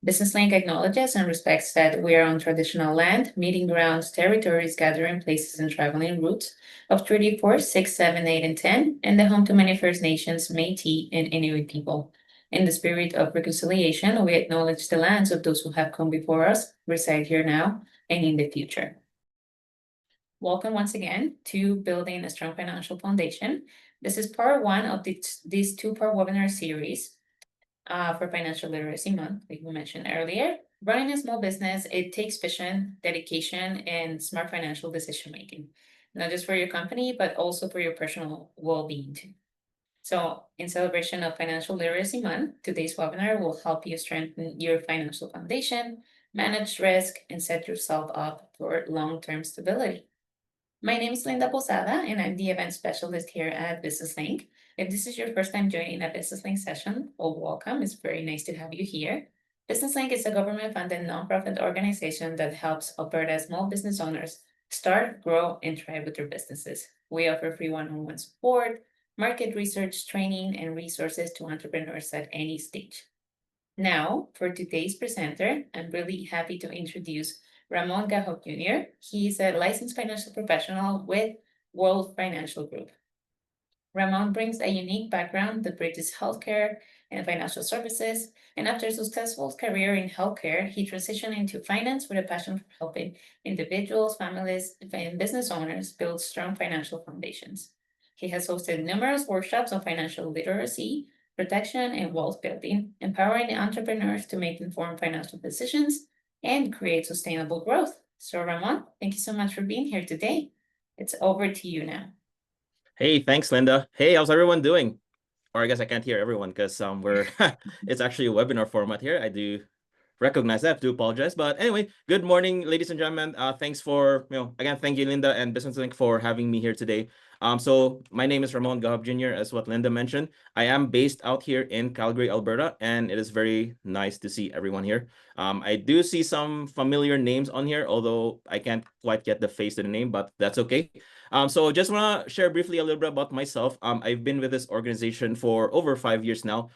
BusinessLink acknowledges and respects that we are on traditional land, meeting grounds, territories, gathering places, and traveling routes of Treaty 4, 6, 7, 8, and 10, and the home to many First Nations, Métis, and Inuit people. In the spirit of reconciliation, we acknowledge the lands of those who have come before us, reside here now, and in the future. Welcome once again to Building a Strong Financial Foundation. This is part one of this two-part webinar series for Financial Literacy Month, like we mentioned earlier. Running a small business, it takes vision, dedication, and smart financial decision making, not just for your company, but also for your personal well-being too. So, in celebration of Financial Literacy Month, today's webinar will help you strengthen your financial foundation, manage risk, and set yourself up for long-term stability. My name is Linda Posada, and I'm the event specialist here at BusinessLink. If this is your first time joining a BusinessLink session, well, welcome. It's very nice to have you here. BusinessLink is a government-funded nonprofit organization that helps Alberta small business owners start, grow, and thrive with their businesses. We offer free one-on-one support, market research, training, and resources to entrepreneurs at any stage. Now, for today's presenter, I'm really happy to introduce Ramon Gahob Jr. He's a licensed financial professional with World Financial Group. Ramon brings a unique background that bridges healthcare and financial services, and after a successful career in healthcare, he transitioned into finance with a passion for helping individuals, families, and business owners build strong financial foundations. He has hosted numerous workshops on financial literacy, protection, and wealth building, empowering entrepreneurs to make informed financial decisions and create sustainable growth. So, Ramon, thank you so much for being here today. It's over to you now. Hey, thanks, Linda. Hey, how's everyone doing? Or I guess I can't hear everyone because we're it's actually a webinar format here. I do recognize that. I do apologize. But anyway, good morning, ladies and gentlemen. Thanks for, again, thank you, Linda and BusinessLink for having me here today. So my name is Ramon Gahob Jr., as what Linda mentioned. I am based out here in Calgary, Alberta, and it is very nice to see everyone here. I do see some familiar names on here, although I can't quite get the face to the name, but that's okay. So just want to share briefly a little bit about myself. I've been with this organization for over 5 years now.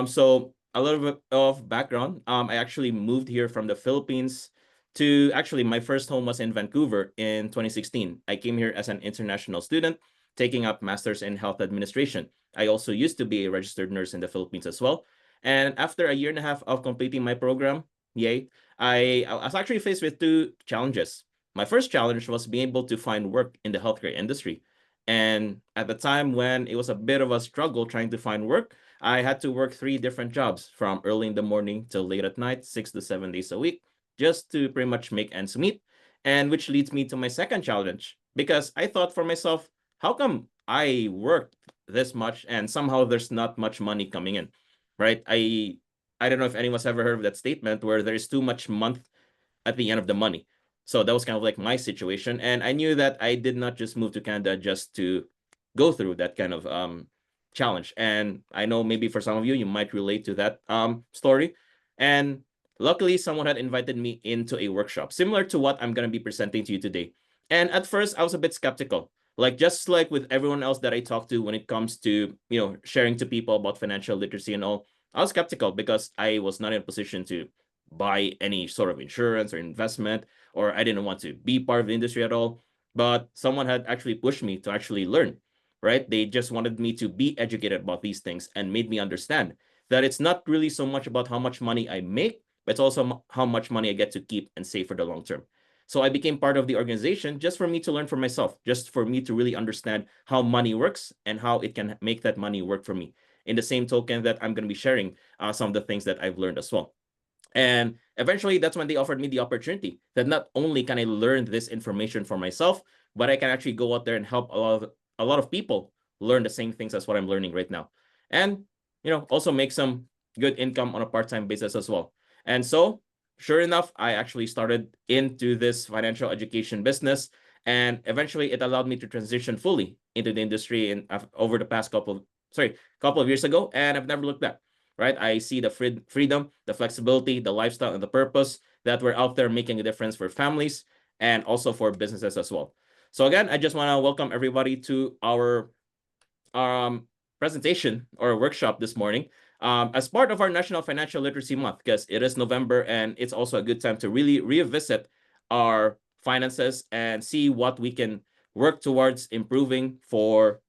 So a little bit of background. I actually moved here from the Philippines to actually my first home was in Vancouver in 2016. I came here as an international student, taking up master's in health administration. I also used to be a registered nurse in the Philippines as well. And after a year and a half of completing my program, yay, I was actually faced with two challenges. My first challenge was being able to find work in the healthcare industry. And at the time when it was a bit of a struggle trying to find work, I had to work 3 different jobs from early in the morning till late at night, 6 to 7 days a week, just to pretty much make ends meet. And which leads me to my second challenge, because I thought for myself, how come I worked this much and somehow there's not much money coming in, right? I don't know if anyone's ever heard of that statement where there is too much month at the end of the money. So that was kind of like my situation. And I knew that I did not just move to Canada just to go through that kind of challenge. And I know maybe for some of you, you might relate to that story. And luckily, someone had invited me into a workshop similar to what I'm going to be presenting to you today. And at first, I was a bit skeptical. Like just like with everyone else that I talk to when it comes to, sharing to people about financial literacy and all, I was skeptical because I was not in a position to buy any sort of insurance or investment, or I didn't want to be part of the industry at all. But someone had actually pushed me to actually learn, right? They just wanted me to be educated about these things and made me understand that it's not really so much about how much money I make, but it's also how much money I get to keep and save for the long term. So I became part of the organization just for me to learn for myself, just for me to really understand how money works and how it can make that money work for me. In the same token that I'm going to be sharing some of the things that I've learned as well. And eventually, that's when they offered me the opportunity that not only can I learn this information for myself, but I can actually go out there and help a lot of people learn the same things as what I'm learning right now. And, also make some good income on a part-time basis as well. And so, sure enough, I actually started into this financial education business. And eventually, it allowed me to transition fully into the industry over the past couple of years ago. And I've never looked back. Right? I see the freedom, the flexibility, the lifestyle, and the purpose that we're out there making a difference for families and also for businesses as well. So again, I just want to welcome everybody to our presentation or workshop this morning. as part of our National Financial Literacy Month, because it is November and it's also a good time to really revisit our finances and see what we can work towards improving for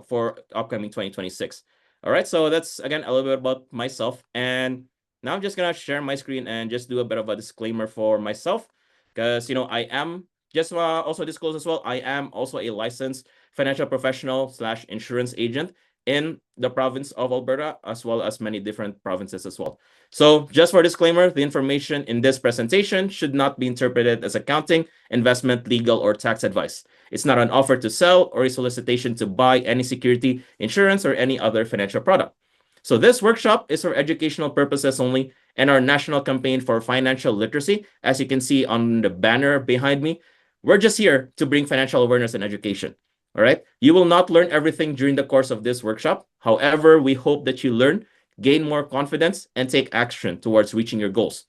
for upcoming 2026. All right, so that's again a little bit about myself, and now I'm just gonna share my screen and just do a bit of a disclaimer for myself, because I am just also disclose as well. I am also a licensed financial professional slash insurance agent in the province of Alberta, as well as many different provinces as well. So just for disclaimer, the information in this presentation should not be interpreted as accounting, investment, legal, or tax advice. It's not an offer to sell or a solicitation to buy any security, insurance, or any other financial product. So this workshop is for educational purposes only, and our national campaign for financial literacy, as you can see on the banner behind me, we're just here to bring financial awareness and education. All right. You will not learn everything during the course of this workshop. However, we hope that you learn, gain more confidence, and take action towards reaching your goals.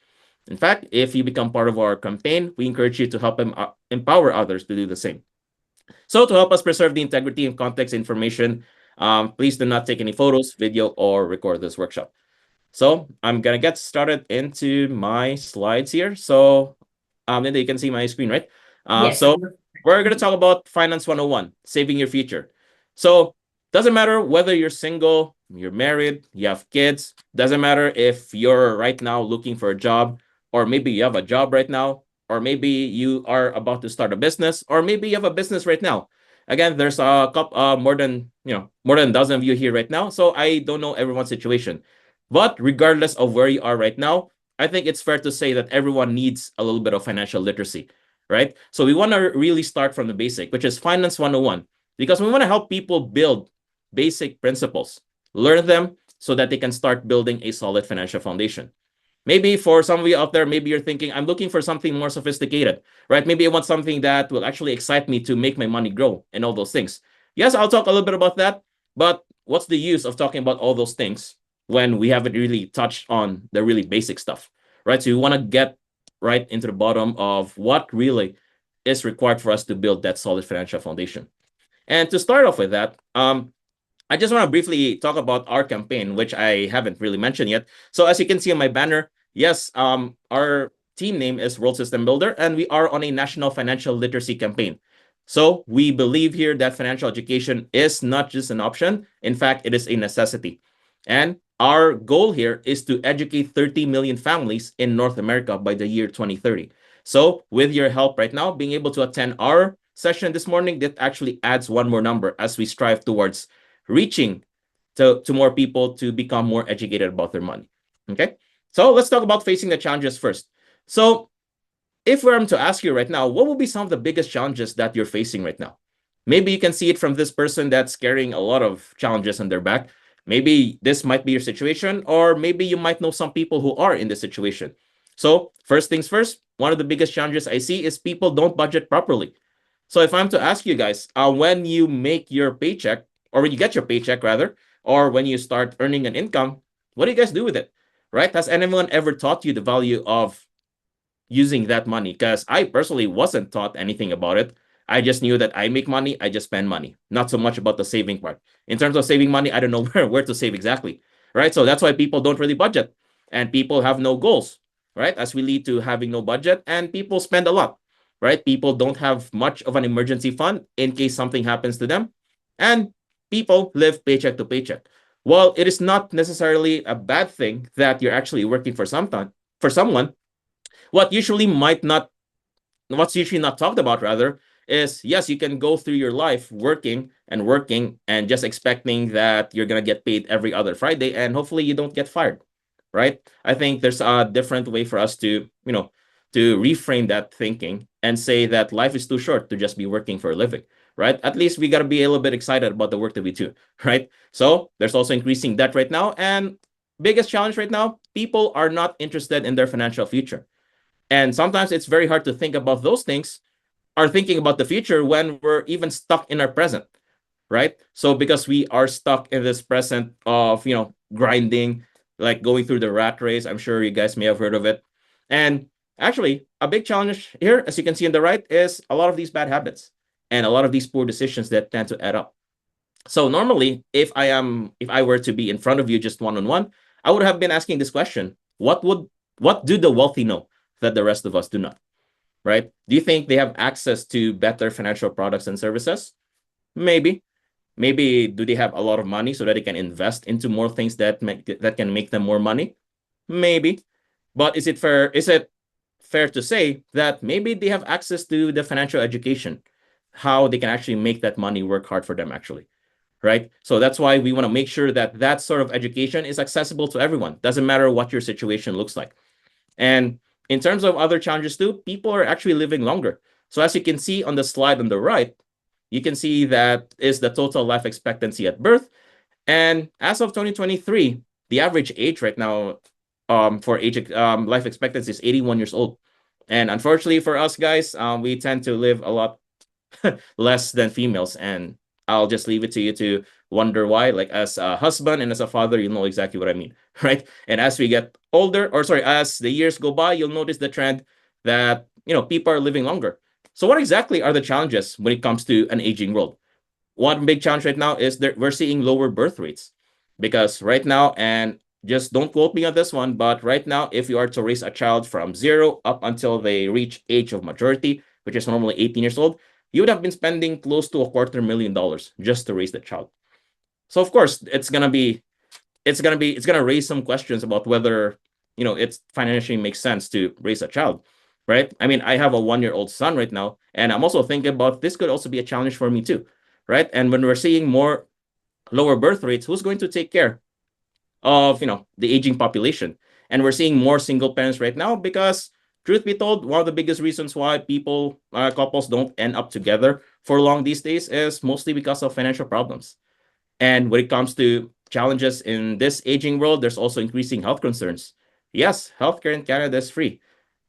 In fact, if you become part of our campaign, we encourage you to help empower others to do the same. So to help us preserve the integrity and context information, please do not take any photos, video, or record this workshop. So I'm gonna get started into my slides here. So Linda, you can see my screen, right? Yes. So we're gonna talk about Finance 101, saving your future. So doesn't matter whether you're single, you're married, you have kids, doesn't matter if you're right now looking for a job, or maybe you have a job right now, or maybe you are about to start a business, or maybe you have a business right now. Again, there's a couple, more than a dozen of you here right now, so I don't know everyone's situation. But regardless of where you are right now, I think it's fair to say that everyone needs a little bit of financial literacy, right? So we want to really start from the basic, which is Finance 101, because we want to help people build basic principles, learn them so that they can start building a solid financial foundation. Maybe for some of you out there, maybe you're thinking, I'm looking for something more sophisticated, right? Maybe I want something that will actually excite me to make my money grow and all those things. Yes, I'll talk a little bit about that, but what's the use of talking about all those things when we haven't really touched on the really basic stuff, right? So you want to get right into the bottom of what really is required for us to build that solid financial foundation. And to start off with that, I just want to briefly talk about our campaign, which I haven't really mentioned yet. So as you can see on my banner, yes, our team name is World System Builder, and we are on a national financial literacy campaign. So we believe here that financial education is not just an option. In fact, it is a necessity. And our goal here is to educate 30 million families in North America by the year 2030. So with your help right now, being able to attend our session this morning, that actually adds one more number as we strive towards reaching to more people to become more educated about their money. Okay, so let's talk about facing the challenges first. So if we're to ask you right now, what will be some of the biggest challenges that you're facing right now? Maybe you can see it from this person that's carrying a lot of challenges on their back. Maybe this might be your situation, or maybe you might know some people who are in this situation. So first things first, one of the biggest challenges I see is people don't budget properly. So if I'm to ask you guys, when you make your paycheck, or when you get your paycheck rather, or when you start earning an income, what do you guys do with it? Right? Has anyone ever taught you the value of using that money? Because I personally wasn't taught anything about it. I just knew that I make money, I just spend money, not so much about the saving part. In terms of saving money, I don't know where to save exactly, right? So that's why people don't really budget, and people have no goals, right? As we lead to having no budget, and people spend a lot, right? People don't have much of an emergency fund in case something happens to them, and people live paycheck to paycheck. While it is not necessarily a bad thing that you're actually working for someone, what usually might not what's usually not talked about rather is, yes, you can go through your life working and just expecting that you're going to get paid every other Friday, and hopefully you don't get fired, right? I think there's a different way for us to to reframe that thinking and say that life is too short to just be working for a living, right? At least we got to be a little bit excited about the work that we do, right? So there's also increasing debt right now, and biggest challenge right now, people are not interested in their financial future. And sometimes it's very hard to think about those things, or thinking about the future, when we're even stuck in our present, right? So because we are stuck in this present of, grinding, like going through the rat race, I'm sure you guys may have heard of it. And actually, a big challenge here, as you can see on the right, is a lot of these bad habits and a lot of these poor decisions that tend to add up. So normally, if I were to be in front of you just one on one, I would have been asking this question: what do the wealthy know that the rest of us do not? Right? Do you think they have access to better financial products and services? Maybe. Maybe do they have a lot of money so that they can invest into more things that can make them more money? Maybe. But is it fair to say that maybe they have access to the financial education, how they can actually make that money work hard for them actually, right? So that's why we want to make sure that that sort of education is accessible to everyone. Doesn't matter what your situation looks like. And in terms of other challenges too, people are actually living longer. So as you can see on the slide on the right, you can see that is the total life expectancy at birth. And as of 2023, the average age right now for life expectancy is 81 years old. And unfortunately for us guys, we tend to live a lot less than females. And I'll just leave it to you to wonder why. Like as a husband and as a father, you know exactly what I mean, right? And as we get older, or sorry, as the years go by, you'll notice the trend that people are living longer. So what exactly are the challenges when it comes to an aging world? One big challenge right now is that we're seeing lower birth rates because right now, and just don't quote me on this one, but right now, if you are to raise a child from 0 up until they reach age of majority, which is normally 18 years old, you would have been spending close to $250,000 just to raise the child. So of course, it's gonna raise some questions about whether it financially makes sense to raise a child, right? I mean, I have a 1-year-old son right now, and I'm also thinking about this could also be a challenge for me too, right? And when we're seeing more lower birth rates, who's going to take care of the aging population? And we're seeing more single parents right now because, truth be told, one of the biggest reasons why couples don't end up together for long these days is mostly because of financial problems. And when it comes to challenges in this aging world, there's also increasing health concerns. Yes, healthcare in Canada is free.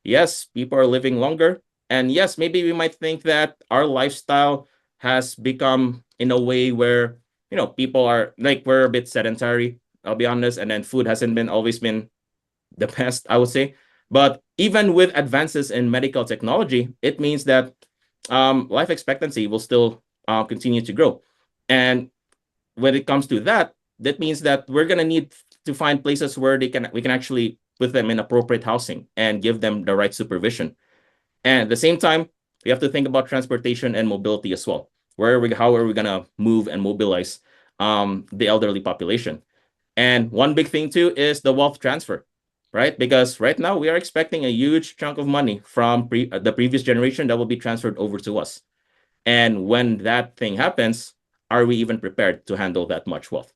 Yes, people are living longer. And yes, maybe we might think that our lifestyle has become in a way where, people are like, we're a bit sedentary, I'll be honest. And then food hasn't been always been the best, I would say. But even with advances in medical technology, it means that life expectancy will still continue to grow. And when it comes to that, that means that we're gonna need to find places where we can actually put them in appropriate housing and give them the right supervision. And at the same time, we have to think about transportation and mobility as well. How are we gonna move and mobilize the elderly population? And one big thing too is the wealth transfer, right? Because right now we are expecting a huge chunk of money from the previous generation that will be transferred over to us. And when that thing happens, are we even prepared to handle that much wealth,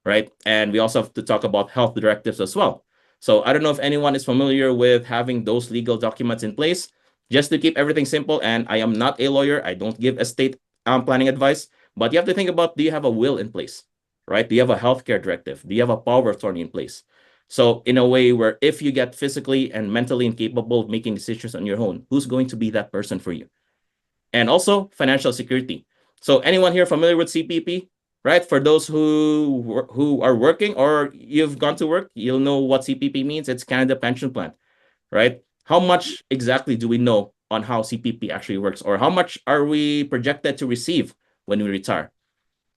right? And we also have to talk about health directives as well. So I don't know if anyone is familiar with having those legal documents in place. Just to keep everything simple, and I am not a lawyer, I don't give estate planning advice, but you have to think about, do you have a will in place, right? Do you have a healthcare directive? Do you have a power of attorney in place? So in a way where if you get physically and mentally incapable of making decisions on your own, who's going to be that person for you? And also financial security. So anyone here familiar with CPP, right? For those who are working or you've gone to work, you'll know what CPP means. It's Canada Pension Plan, right? How much exactly do we know on how CPP actually works, or how much are we projected to receive when we retire?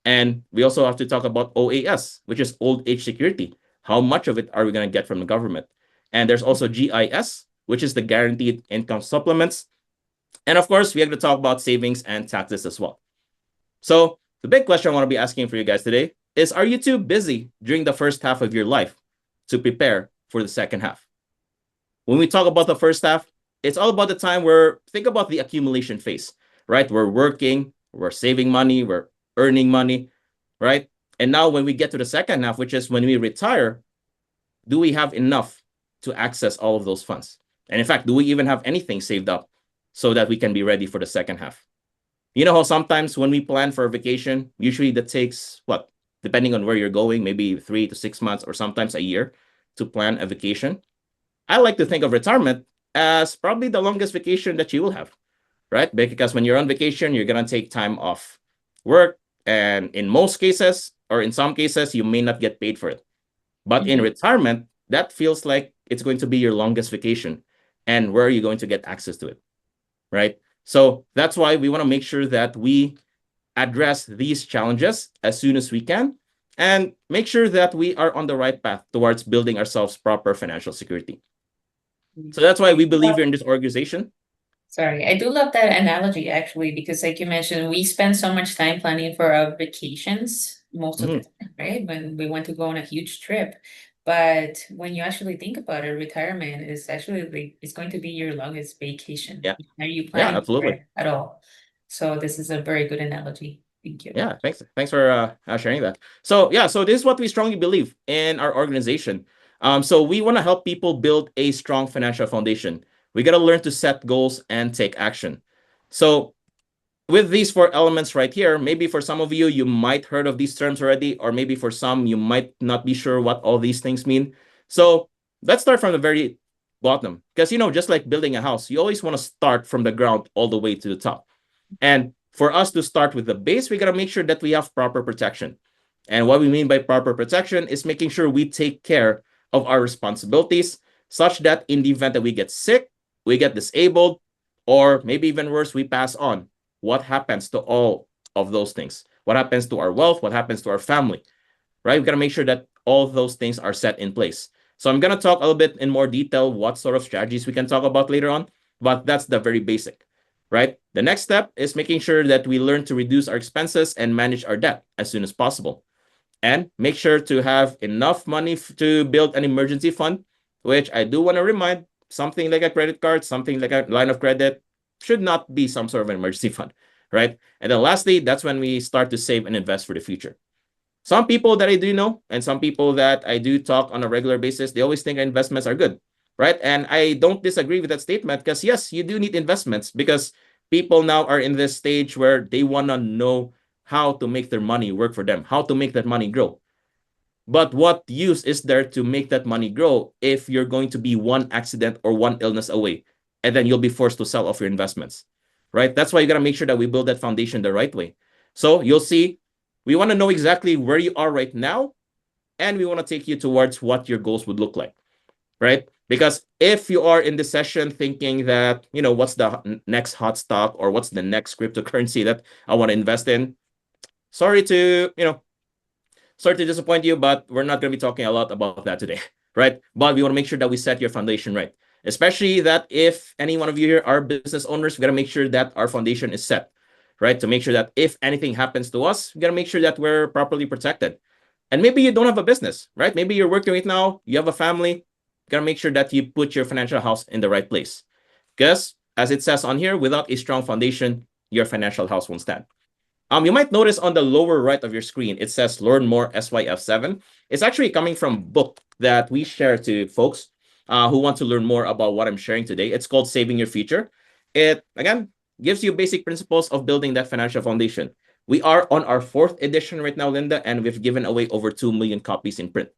And we also have to talk about OAS, which is old age security. How much of it are we going to get from the government? And there's also GIS, which is the guaranteed income supplements. And of course, we have to talk about savings and taxes as well. So the big question I want to be asking for you guys today is, are you too busy during the first half of your life to prepare for the second half? When we talk about the first half, it's all about the time where, think about the accumulation phase, right? We're working, we're saving money, we're earning money, right? And now when we get to the second half, which is when we retire, do we have enough to access all of those funds? And in fact, do we even have anything saved up so that we can be ready for the second half? You know how sometimes when we plan for a vacation, usually that takes what, depending on where you're going, maybe 3 to 6 months or sometimes a year to plan a vacation. I like to think of retirement as probably the longest vacation that you will have, right? Because when you're on vacation, you're going to take time off work. And in most cases, or in some cases, you may not get paid for it. But in retirement, that feels like it's going to be your longest vacation. And where are you going to get access to it, right? So that's why we want to make sure that we address these challenges as soon as we can. and make sure that we are on the right path towards building ourselves proper financial security. So that's why we believe here in this organization. Sorry, I do love that analogy actually, because like you mentioned, we spend so much time planning for our vacations most of the time, right? When we want to go on a huge trip. But when you actually think about it, retirement is actually like it's going to be your longest vacation. Yeah, Are you yeah, planning for absolutely. it at all? So this is a very good analogy. Thank you. Yeah, thanks for sharing that. So yeah, so this is what we strongly believe in our organization. So we want to help people build a strong financial foundation. We got to learn to set goals and take action. So with these four elements right here, maybe for some of you, you might heard of these terms already, or maybe for some, you might not be sure what all these things mean. So let's start from the very bottom, because just like building a house, you always want to start from the ground all the way to the top. And for us to start with the base, we got to make sure that we have proper protection. And what we mean by proper protection is making sure we take care of our responsibilities such that in the event that we get sick, we get disabled, or maybe even worse, we pass on. What happens to all of those things? What happens to our wealth? What happens to our family? Right? We got to make sure that all of those things are set in place. So I'm going to talk a little bit in more detail what sort of strategies we can talk about later on, but that's the very basic, right? The next step is making sure that we learn to reduce our expenses and manage our debt as soon as possible. And make sure to have enough money to build an emergency fund, which I do want to remind, something like a credit card, something like a line of credit should not be some sort of an emergency fund, right? And then lastly, that's when we start to save and invest for the future. Some people that I do know and some people that I do talk on a regular basis, they always think investments are good, right? And I don't disagree with that statement, because yes, you do need investments, because people now are in this stage where they want to know how to make their money work for them, how to make that money grow. But what use is there to make that money grow if you're going to be one accident or one illness away, and then you'll be forced to sell off your investments, right? That's why you got to make sure that we build that foundation the right way. So you'll see, we want to know exactly where you are right now, and we want to take you towards what your goals would look like, right? Because if you are in this session thinking that, what's the next hot stock or what's the next cryptocurrency that I want to invest in, sorry to, sorry to disappoint you, but we're not going to be talking a lot about that today, right? But we want to make sure that we set your foundation right, especially that if any one of you here are business owners, we got to make sure that our foundation is set, right? To make sure that if anything happens to us, we got to make sure that we're properly protected. And maybe you don't have a business, right? Maybe you're working right now, you have a family, you got to make sure that you put your financial house in the right place. Because as it says on here, without a strong foundation, your financial house won't stand. You might notice on the lower right of your screen, it says Learn More SYF7. It's actually coming from a book that we share to folks who want to learn more about what I'm sharing today. It's called Saving Your Future. It, again, gives you basic principles of building that financial foundation. We are on our fourth edition right now, Linda, and we've given away over 2 million copies in print.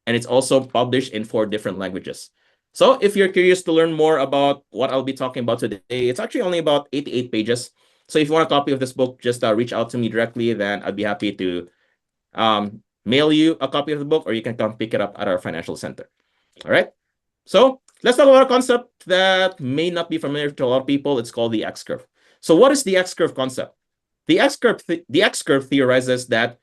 And it's also published in 4 different languages. So if you're curious to learn more about what I'll be talking about today, it's actually only about 88 pages. So if you want a copy of this book, just reach out to me directly. Then I'd be happy to mail you a copy of the book, or you can come pick it up at our financial center. All right. So let's talk about a concept that may not be familiar to a lot of people. It's called the X curve. So what is the X curve concept? The X curve theorizes that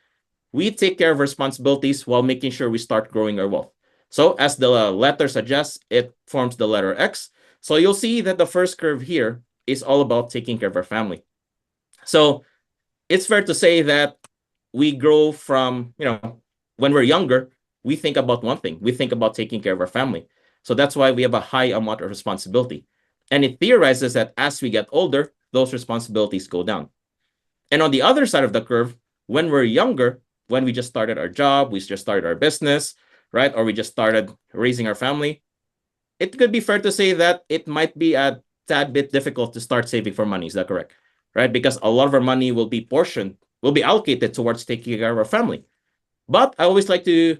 we take care of responsibilities while making sure we start growing our wealth. So as the letter suggests, it forms the letter X. So you'll see that the first curve here is all about taking care of our family. So it's fair to say that we grow from, when we're younger, we think about one thing. We think about taking care of our family. So that's why we have a high amount of responsibility. And it theorizes that as we get older, those responsibilities go down. And on the other side of the curve, when we're younger, when we just started our job, we just started our business, right? Or we just started raising our family, it could be fair to say that it might be a tad bit difficult to start saving for money. Is that correct? Right? Because a lot of our money will be allocated towards taking care of our family. But I always like to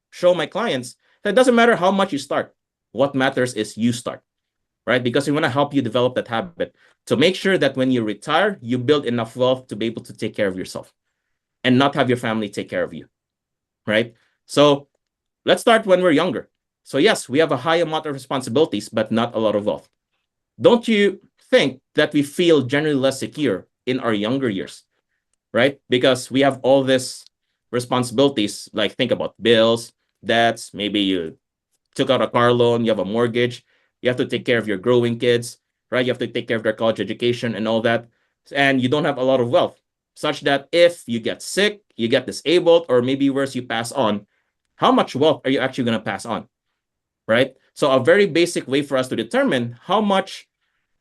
show my clients that it doesn't matter how much you start. What matters is you start, right? Because we want to help you develop that habit to make sure that when you retire, you build enough wealth to be able to take care of yourself and not have your family take care of you, right? So let's start when we're younger. So yes, we have a high amount of responsibilities, but not a lot of wealth. Don't you think that we feel generally less secure in our younger years, right? Because we have all this responsibilities, like think about bills, debts, maybe you took out a car loan, you have a mortgage, you have to take care of your growing kids, right? You have to take care of their college education and all that. And you don't have a lot of wealth, such that if you get sick, you get disabled, or maybe worse, you pass on, how much wealth are you actually going to pass on, right? So a very basic way for us to determine how much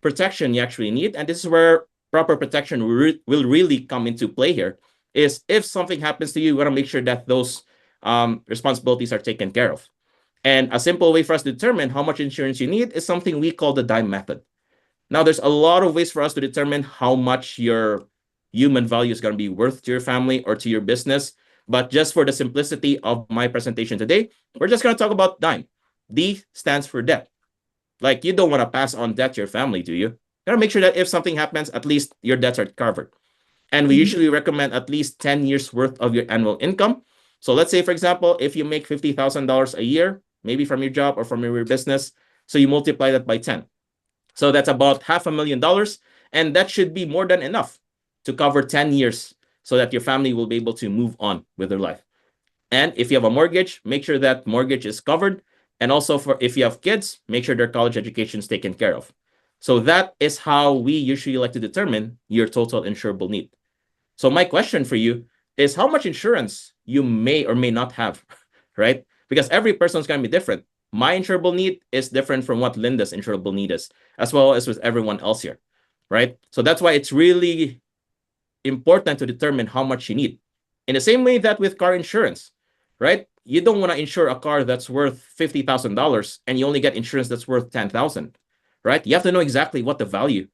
protection you actually need, and this is where proper protection will really come into play here, is if something happens to you, you want to make sure that those responsibilities are taken care of. And a simple way for us to determine how much insurance you need is something we call the dime method. Now, there's a lot of ways for us to determine how much your human value is going to be worth to your family or to your business. But just for the simplicity of my presentation today, we're just going to talk about dime. D stands for debt. Like, you don't want to pass on debt to your family, do you? You got to make sure that if something happens, at least your debts are covered. And we usually recommend at least 10 years worth of your annual income. So let's say, for example, if you make $50,000 a year, maybe from your job or from your business, so you multiply that by 10. So that's about $500,000. And that should be more than enough to cover 10 years so that your family will be able to move on with their life. And if you have a mortgage, make sure that mortgage is covered. And also, for if you have kids, make sure their college education is taken care of. So that is how we usually like to determine your total insurable need. So my question for you is how much insurance you may or may not have, right? Because every person is going to be different. My insurable need is different from what Linda's insurable need is, as well as with everyone else here, right? So that's why it's really important to determine how much you need. In the same way that with car insurance, right? You don't want to insure a car that's worth $50,000 and you only get insurance that's worth $10,000, right? You have to know exactly what the value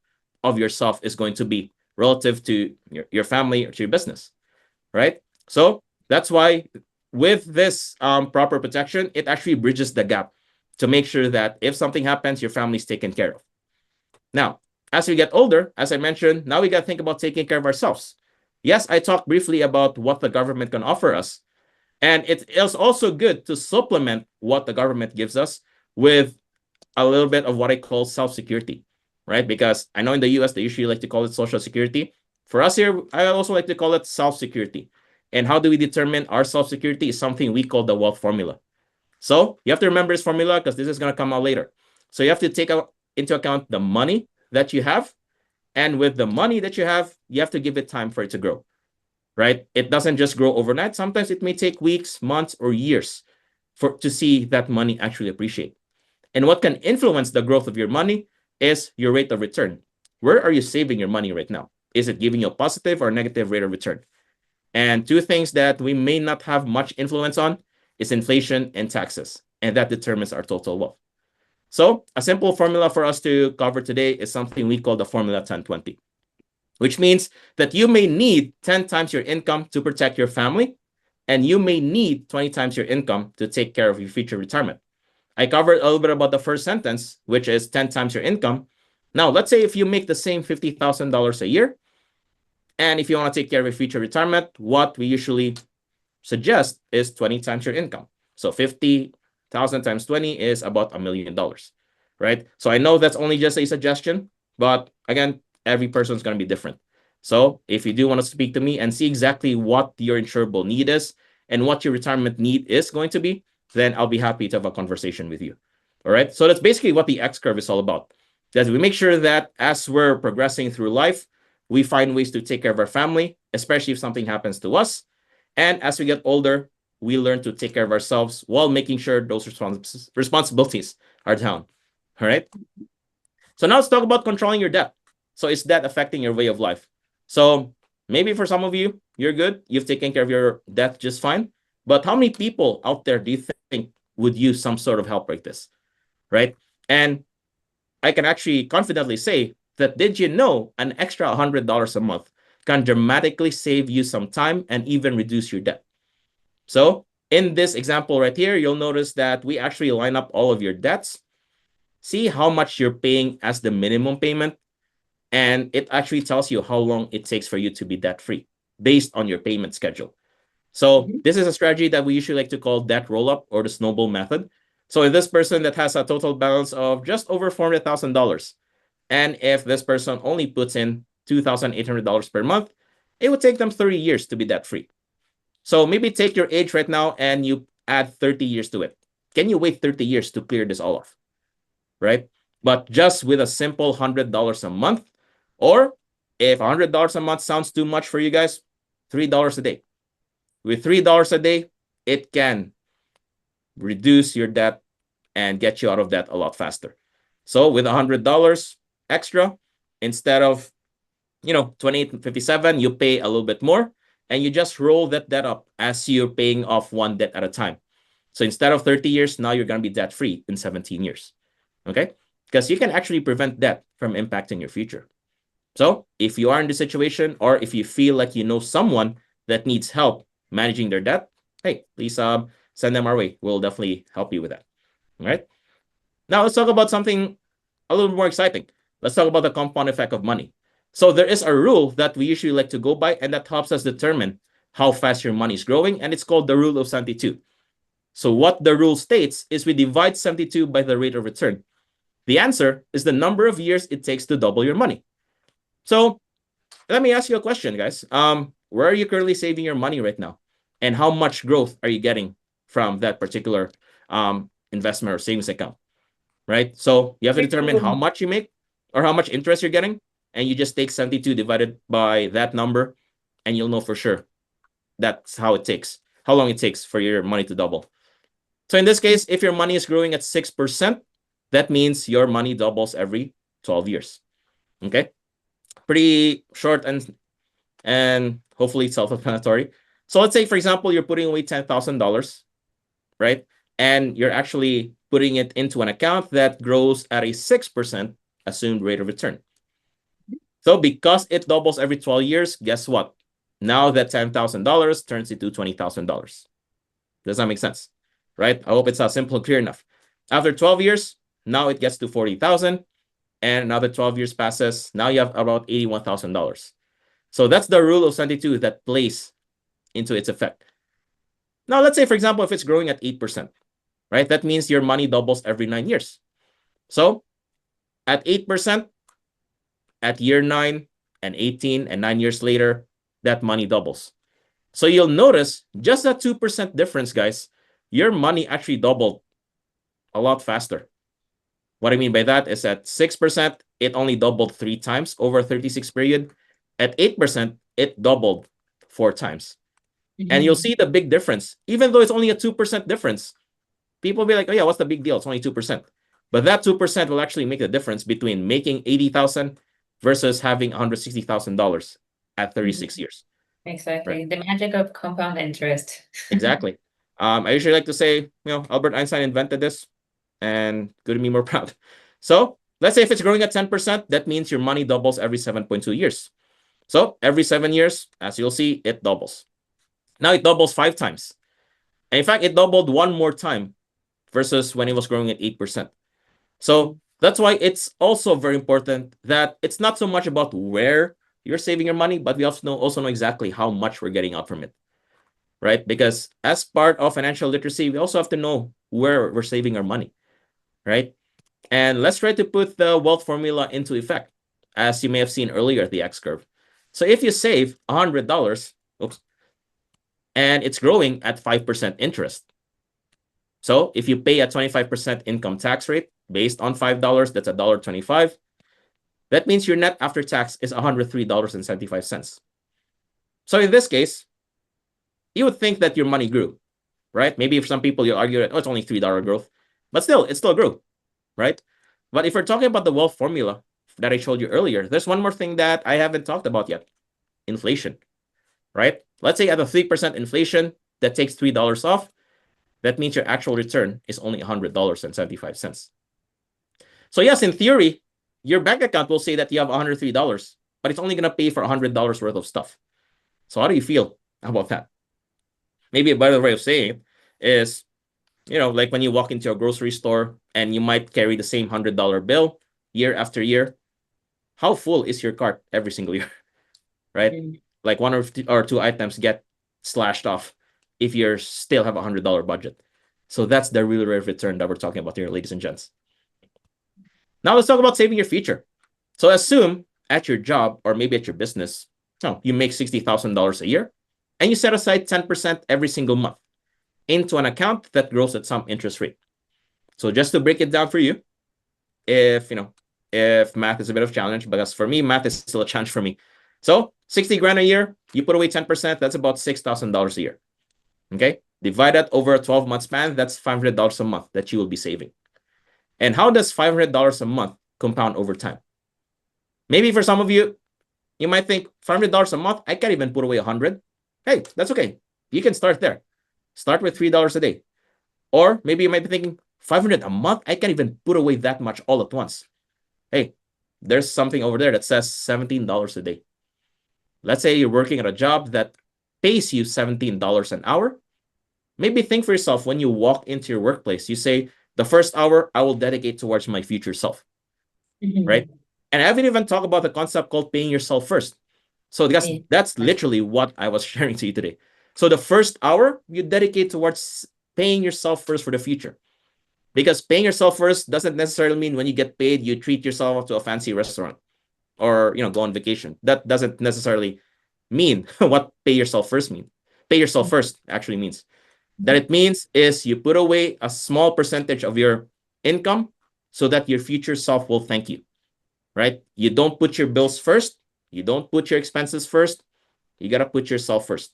of yourself is going to be relative to your family or to your business, right? So that's why with this proper protection, it actually bridges the gap to make sure that if something happens, your family's taken care of. Now, as we get older, as I mentioned, now we got to think about taking care of ourselves. Yes, I talked briefly about what the government can offer us. And it is also good to supplement what the government gives us with a little bit of what I call self-security, right? Because I know in the US, they usually like to call it social security. For us here, I also like to call it self-security. And how do we determine our self-security is something we call the wealth formula. So you have to remember this formula because this is going to come out later. So you have to take into account the money that you have. And with the money that you have to give it time for it to grow, right? It doesn't just grow overnight. Sometimes it may take weeks, months, or years to see that money actually appreciate. And what can influence the growth of your money is your rate of return. Where are you saving your money right now? Is it giving you a positive or negative rate of return? And two things that we may not have much influence on is inflation and taxes. And that determines our total wealth. So a simple formula for us to cover today is something we call the formula 10-20, which means that you may need 10 times your income to protect your family, and you may need 20 times your income to take care of your future retirement. I covered a little bit about the first sentence, which is 10 times your income. Now, let's say if you make the same $50,000 a year, and if you want to take care of your future retirement, what we usually suggest is 20 times your income. So 50,000 times 20 is about $1 million, right? So I know that's only just a suggestion, but again, every person is going to be different. So if you do want to speak to me and see exactly what your insurable need is and what your retirement need is going to be, then I'll be happy to have a conversation with you. All right. So that's basically what the X curve is all about. That we make sure that as we're progressing through life, we find ways to take care of our family, especially if something happens to us. And as we get older, we learn to take care of ourselves while making sure those responsibilities are down. All right. So now let's talk about controlling your debt. So is debt affecting your way of life? So maybe for some of you, you're good. You've taken care of your debt just fine. But how many people out there do you think would use some sort of help like this? Right. And I can actually confidently say that did you know an extra $100 a month can dramatically save you some time and even reduce your debt? So in this example right here, you'll notice that we actually line up all of your debts, see how much you're paying as the minimum payment, and it actually tells you how long it takes for you to be debt-free based on your payment schedule. So this is a strategy that we usually like to call debt roll-up or the snowball method. So if this person that has a total balance of just over $400,000, and if this person only puts in $2,800 per month, it would take them 30 years to be debt-free. So maybe take your age right now and you add 30 years to it. Can you wait 30 years to clear this all off? Right? But just with a simple $100 a month, or if $100 a month sounds too much for you guys, $3 a day. With $3 a day, it can reduce your debt and get you out of debt a lot faster. So with $100 extra, instead of 28.57, you pay a little bit more, and you just roll that debt up as you're paying off one debt at a time. So instead of 30 years, now you're going to be debt free in 17 years. Okay? Because you can actually prevent debt from impacting your future. So if you are in this situation, or if you feel like you know someone that needs help managing their debt, hey, please send them our way. We'll definitely help you with that. All right. Now let's talk about something a little more exciting. Let's talk about the compound effect of money. So there is a rule that we usually like to go by, and that helps us determine how fast your money is growing, and it's called the rule of 72. So what the rule states is we divide 72 by the rate of return. The answer is the number of years it takes to double your money. So let me ask you a question, guys. Where are you currently saving your money right now? And how much growth are you getting from that particular investment or savings account? Right? So you have to determine how much you make or how much interest you're getting, and you just take 72 divided by that number, and you'll know for sure that's how long it takes for your money to double. So in this case, if your money is growing at 6%, that means your money doubles every 12 years. Okay? Pretty short and hopefully self-explanatory. So let's say, for example, you're putting away $10,000, right? And you're actually putting it into an account that grows at a 6% assumed rate of return. So because it doubles every 12 years, guess what? Now that $10,000 turns into $20,000. Does that make sense? Right? I hope it's simple and clear enough. After 12 years, now it gets to 40,000, and another 12 years passes. Now you have about $81,000. So that's the rule of 72 that plays into its effect. Now, let's say, for example, if it's growing at 8%, right? That means your money doubles every 9 years. So at 8%, at year 9 and 18 and 9 years later, that money doubles. So you'll notice just that 2% difference, guys, your money actually doubled a lot faster. What I mean by that is at 6%, it only doubled 3 times over a 36 period. At 8%, it doubled 4 times. And you'll see the big difference. Even though it's only a 2% difference, people will be like, oh yeah, what's the big deal? It's only 2%. But that 2% will actually make the difference between making 80,000 versus having $160,000 at 36 years. Exactly. Right? The magic of compound interest. Exactly. I usually like to say, Albert Einstein invented this, and couldn't be more proud. So let's say if it's growing at 10%, that means your money doubles every 7.2 years. So every 7 years, as you'll see, it doubles. Now it doubles 5 times. And in fact, it doubled one more time versus when it was growing at 8%. So that's why it's also very important that it's not so much about where you're saving your money, but we also know exactly how much we're getting out from it, right? Because as part of financial literacy, we also have to know where we're saving our money, right? And let's try to put the wealth formula into effect, as you may have seen earlier at the X curve. So if you save $100, and it's growing at 5% interest. So if you pay a 25% income tax rate based on $5, that's $1.25. That means your net after tax is $103.75. So in this case, you would think that your money grew, right? Maybe for some people, you'll argue that, oh, it's only $3 growth. But still, it still grew, right? But if we're talking about the wealth formula that I showed you earlier, there's one more thing that I haven't talked about yet. Inflation, right? Let's say at a 3% inflation, that takes $3 off. That means your actual return is only $100.75. So yes, in theory, your bank account will say that you have $103, but it's only going to pay for $100 worth of stuff. So how do you feel about that? Maybe a better way of saying it is, like when you walk into a grocery store and you might carry the same $100 bill year after year. How full is your cart every single year, right? Like one or two items get slashed off if you still have $100 budget. So that's the real rate of return that we're talking about here, ladies and gents. Now let's talk about saving your future. So assume at your job or maybe at your business, you make $60,000 a year. and you set aside 10% every single month into an account that grows at some interest rate. So just to break it down for you, if math is a bit of a challenge, because for me, math is still a challenge for me. So 60 grand a year, you put away 10%, that's about $6,000 a year. Okay, divide that over a 12-month span, that's $500 a month that you will be saving. And how does $500 a month compound over time? Maybe for some of you, you might think $500 a month, I can't even put away 100. Hey, that's okay. You can start there. Start with $3 a day. Or maybe you might be thinking 500 a month, I can't even put away that much all at once. Hey, there's something over there that says $17 a day. Let's say you're working at a job that pays you $17 an hour. Maybe think for yourself when you walk into your workplace, you say, the first hour I will dedicate towards my future self, right? And I haven't even talked about the concept called paying yourself first. So that's literally what I was sharing to you today. So the first hour you dedicate towards paying yourself first for the future. Because paying yourself first doesn't necessarily mean when you get paid, you treat yourself to a fancy restaurant or go on vacation. That doesn't necessarily mean what pay yourself first means. Pay yourself first actually means that it means is you put away a small percentage of your income so that your future self will thank you, right? You don't put your bills first. You don't put your expenses first. You got to put yourself first,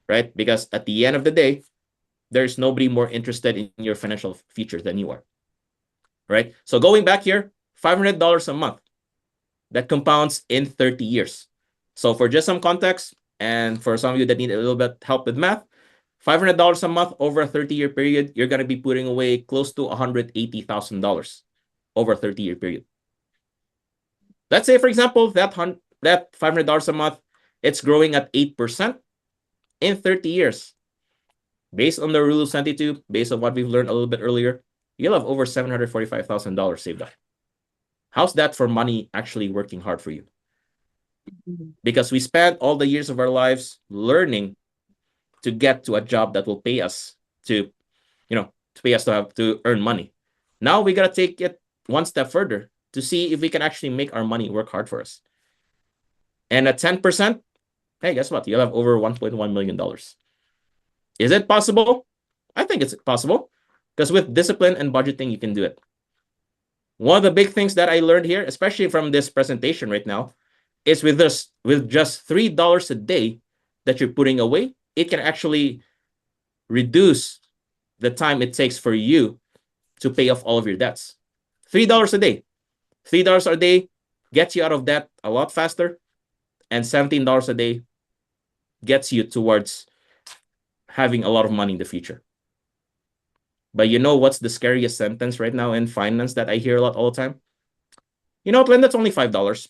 right? Because at the end of the day, there's nobody more interested in your financial future than you are, right? So going back here, $500 a month, that compounds in 30 years. So for just some context, and for some of you that need a little bit help with math, $500 a month over a 30-year period, you're going to be putting away close to $180,000 over a 30-year period. Let's say, for example, that $500 a month, it's growing at 8% in 30 years. Based on the rule of 72, based on what we've learned a little bit earlier, you'll have over $745,000 saved up. How's that for money actually working hard for you? Because we spent all the years of our lives learning to get to a job that will pay us to earn money. Now we got to take it one step further to see if we can actually make our money work hard for us. And at 10%, hey, guess what? You'll have over $1.1 million. Is it possible? I think it's possible, because with discipline and budgeting, you can do it. One of the big things that I learned here, especially from this presentation right now, is with just $3 a day that you're putting away, it can actually reduce the time it takes for you to pay off all of your debts. $3 a day. $3 a day gets you out of debt a lot faster, and $17 a day gets you towards having a lot of money in the future. But you know what's the scariest sentence right now in finance that I hear a lot all the time? You know what, Lynn, that's only $5.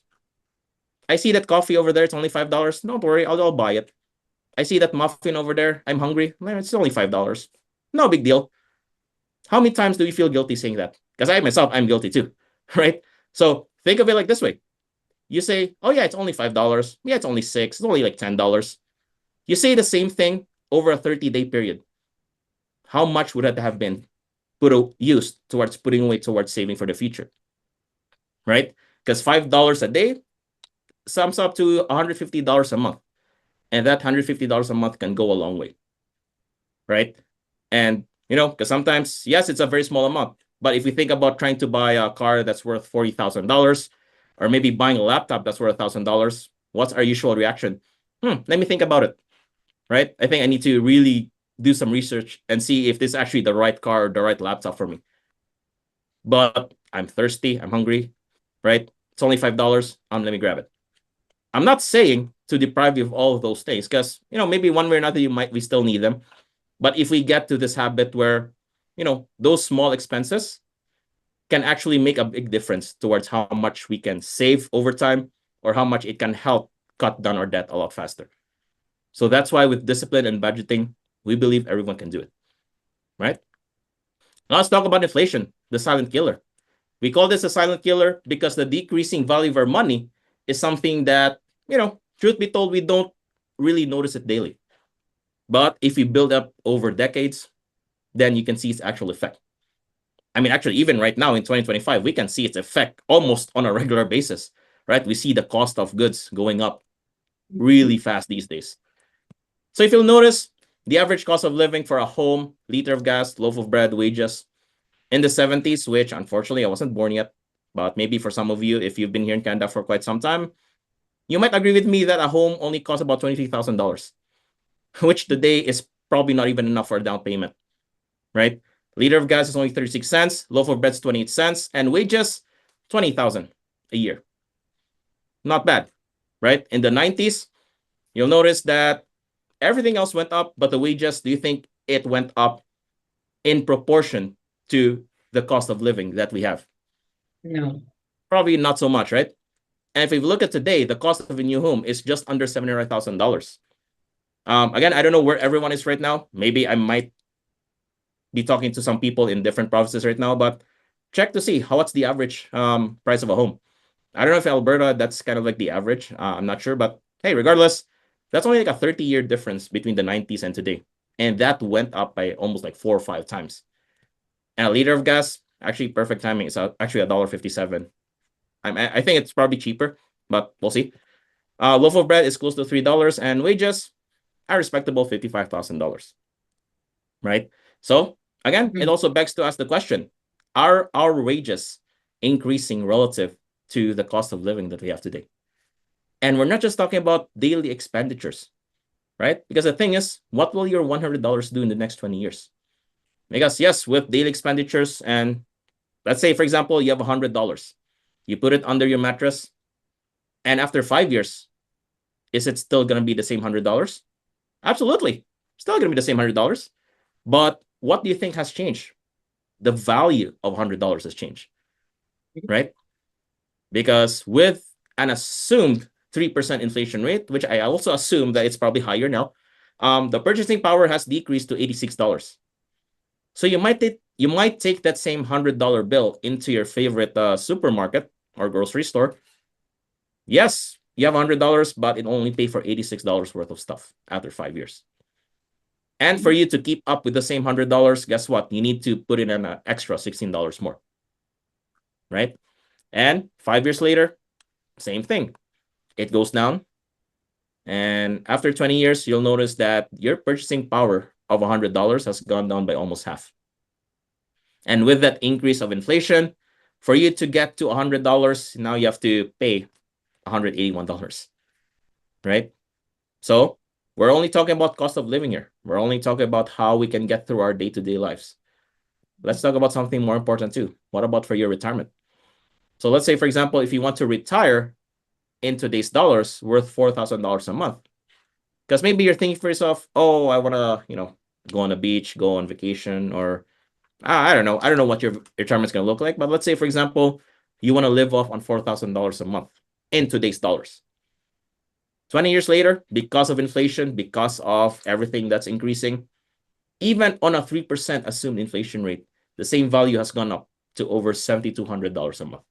I see that coffee over there, it's only $5. Don't worry, I'll buy it. I see that muffin over there, I'm hungry. It's only $5. No big deal. How many times do we feel guilty saying that? Because I myself, I'm guilty too, right? So think of it like this way. You say, oh yeah, it's only $5. Yeah, it's only $6. It's only like $10. You say the same thing over a 30-day period. How much would that have been used towards putting away towards saving for the future, right? Because $5 a day sums up to $150 a month. And that $150 a month can go a long way, right? And, because sometimes, yes, it's a very small amount. But if we think about trying to buy a car that's worth $40,000, or maybe buying a laptop that's worth $1,000, what's our usual reaction? Let me think about it, right? I think I need to really do some research and see if this is actually the right car or the right laptop for me. But I'm thirsty, I'm hungry, right? It's only $5. Let me grab it. I'm not saying to deprive you of all of those things, because maybe one way or another we still need them. But if we get to this habit where those small expenses can actually make a big difference towards how much we can save over time, or how much it can help cut down our debt a lot faster. So that's why with discipline and budgeting, we believe everyone can do it, right? Now let's talk about inflation, the silent killer. We call this a silent killer because the decreasing value of our money is something that, truth be told, we don't really notice it daily. But if we build up over decades, then you can see its actual effect. I mean, actually, even right now in 2025, we can see its effect almost on a regular basis, right? We see the cost of goods going up really fast these days. So if you'll notice, the average cost of living for a home, liter of gas, loaf of bread, wages in the 70s, which unfortunately I wasn't born yet, but maybe for some of you, if you've been here in Canada for quite some time, you might agree with me that a home only costs about $23,000, which today is probably not even enough for a down payment, right? Liter of gas is only 36 cents, loaf of bread is 28 cents, and wages, 20,000 a year. Not bad, right? In the 90s, you'll notice that everything else went up, but the wages, do you think it went up in proportion to the cost of living that we have? No. Probably not so much, right? And if we look at today, the cost of a new home is just under $79,000. Again, I don't know where everyone is right now. Maybe I might be talking to some people in different provinces right now, but check to see what's the average price of a home. I don't know if Alberta, that's kind of like the average. I'm not sure, but hey, regardless, that's only like a 30-year difference between the 90s and today. And that went up by almost like 4 or 5 times. And a liter of gas, actually perfect timing. It's actually $1.57. I think it's probably cheaper, but we'll see. Loaf of bread is close to $3, and wages are respectable $55,000, right? So again, it also begs to ask the question, are our wages increasing relative to the cost of living that we have today? And we're not just talking about daily expenditures, right? Because the thing is, what will your $100 do in the next 20 years? Because yes, with daily expenditures, and let's say, for example, you have $100. You put it under your mattress, and after 5 years, is it still going to be the same $100? Absolutely. Still going to be the same $100. But what do you think has changed? The value of $100 has changed, right? Because with an assumed 3% inflation rate, which I also assume that it's probably higher now, the purchasing power has decreased to $86. So you might take that same $100 bill into your favorite supermarket or grocery store. Yes, you have $100, but it only pay for $86 worth of stuff after 5 years. And for you to keep up with the same $100, guess what? You need to put in an extra $16 more, right? And 5 years later, same thing. It goes down. And after 20 years, you'll notice that your purchasing power of $100 has gone down by almost half. And with that increase of inflation, for you to get to $100, now you have to pay $181, right? So we're only talking about cost of living here. We're only talking about how we can get through our day-to-day lives. Let's talk about something more important too. What about for your retirement? So let's say, for example, if you want to retire in today's dollars worth $4,000 a month, because maybe you're thinking for yourself, oh, I want to, go on a beach, go on vacation, or I don't know. I don't know what your retirement's going to look like. But let's say, for example, you want to live off on $4,000 a month in today's dollars. 20 years later, because of inflation, because of everything that's increasing, even on a 3% assumed inflation rate, the same value has gone up to over $7,200 a month.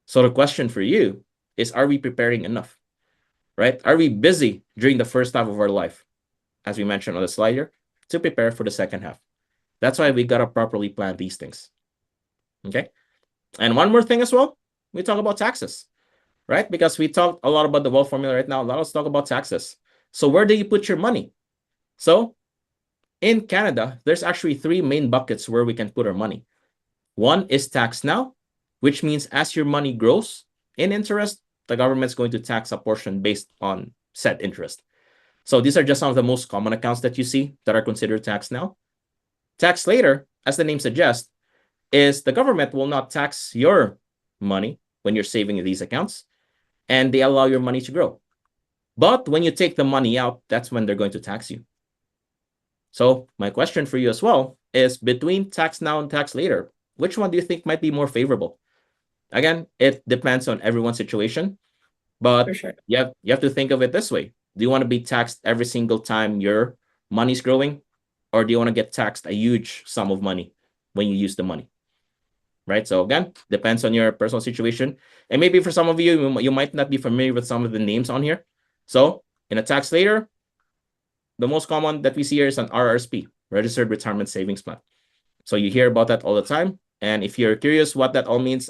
So the question for you is, are we preparing enough, right? Are we busy during the first half of our life, as we mentioned on the slide here, to prepare for the second half? That's why we got to properly plan these things, okay? And one more thing as well, we talk about taxes, right? Because we talked a lot about the wealth formula right now. Let us talk about taxes. So where do you put your money? So in Canada, there's actually 3 main buckets where we can put our money. One is tax now, which means as your money grows in interest, the government's going to tax a portion based on set interest. So these are just some of the most common accounts that you see that are considered tax now. Tax later, as the name suggests, is the government will not tax your money when you're saving in these accounts, and they allow your money to grow. But when you take the money out, that's when they're going to tax you. So my question for you as well is, between tax now and tax later, which one do you think might be more favorable? Again, it depends on everyone's situation, but For sure. you have to think of it this way. Do you want to be taxed every single time your money's growing, or do you want to get taxed a huge sum of money when you use the money? Right? So again, depends on your personal situation. And maybe for some of you, you might not be familiar with some of the names on here. So in a tax later, the most common that we see here is an RRSP, Registered Retirement Savings Plan. So you hear about that all the time. And if you're curious what that all means,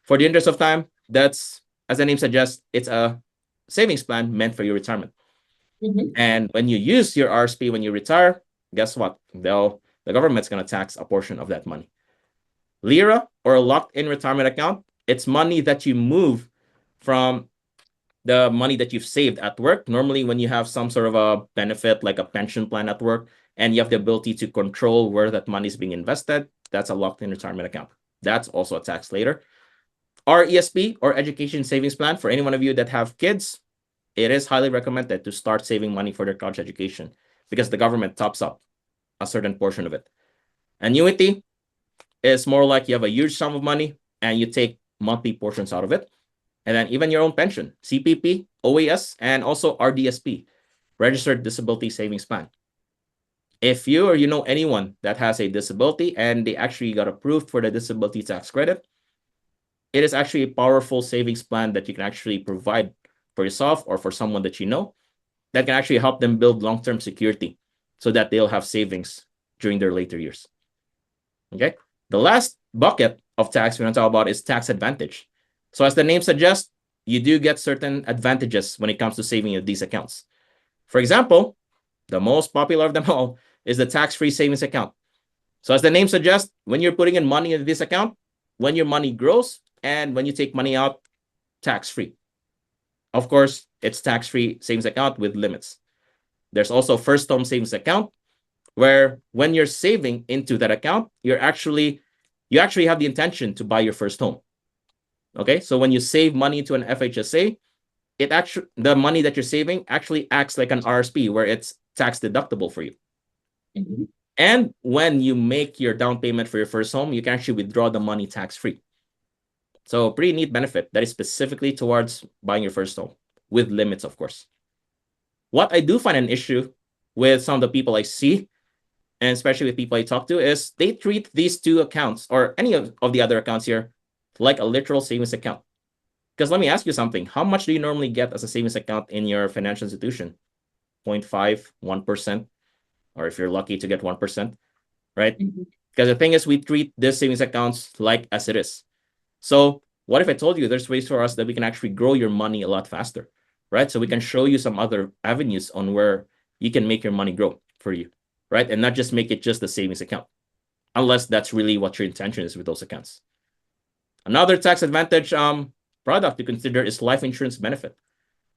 for the interest of time, that's, as the name suggests, it's a savings plan meant for your retirement. And when you use your RSP when you retire, guess what? The government's going to tax a portion of that money. Lira, or a locked-in retirement account, it's money that you move from the money that you've saved at work. Normally, when you have some sort of a benefit like a pension plan at work, and you have the ability to control where that money is being invested, that's a locked-in retirement account. That's also a tax later. RESP, or Education Savings Plan, for any one of you that have kids, it is highly recommended to start saving money for their college education because the government tops up a certain portion of it. Annuity is more like you have a huge sum of money and you take monthly portions out of it. And then even your own pension, CPP, OAS, and also RDSP, Registered Disability Savings Plan. If you or you know anyone that has a disability and they actually got approved for the disability tax credit, it is actually a powerful savings plan that you can actually provide for yourself or for someone that you know that can actually help them build long-term security so that they'll have savings during their later years. Okay. The last bucket of tax we're going to talk about is tax advantage. So as the name suggests, you do get certain advantages when it comes to saving in these accounts. For example, the most popular of them all is the tax-free savings account. So as the name suggests, when you're putting in money into this account, when your money grows and when you take money out, tax-free. Of course, it's tax-free savings account with limits. There's also first home savings account, where when you're saving into that account, you actually have the intention to buy your first home. Okay, so when you save money into an FHSA, the money that you're saving actually acts like an RSP, where it's tax deductible for you. And when you make your down payment for your first home, you can actually withdraw the money tax-free. So pretty neat benefit that is specifically towards buying your first home, with limits, of course. What I do find an issue with some of the people I see, and especially with people I talk to, is they treat these two accounts or any of the other accounts here like a literal savings account. Because let me ask you something. How much do you normally get as a savings account in your financial institution? 0.5, 1%, or if you're lucky to get 1%, right? Because the thing is, we treat these savings accounts like as it is. So what if I told you there's ways for us that we can actually grow your money a lot faster, right? So we can show you some other avenues on where you can make your money grow for you, right? And not just make it just a savings account, unless that's really what your intention is with those accounts. Another tax advantage product to consider is life insurance benefit.